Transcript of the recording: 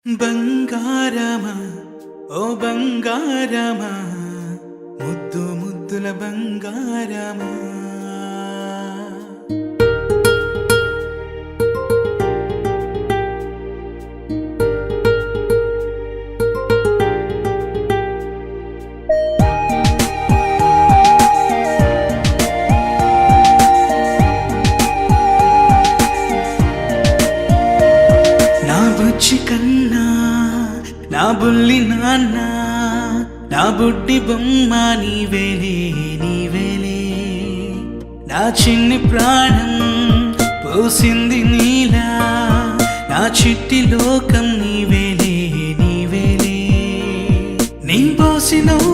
బంగారమా ఓ బంగారమా ముద్దు ముద్దుల బంగారమా నా బుజ్జి కన్నా నా బుల్లి నాన్న నా బుడ్డి బొమ్మ నీవేలే నీవేలే నా చిన్ని ప్రాణం పోసింది నీలా నా చిట్టి లోకం నీవేలే నీవేలే నీ పోసినవు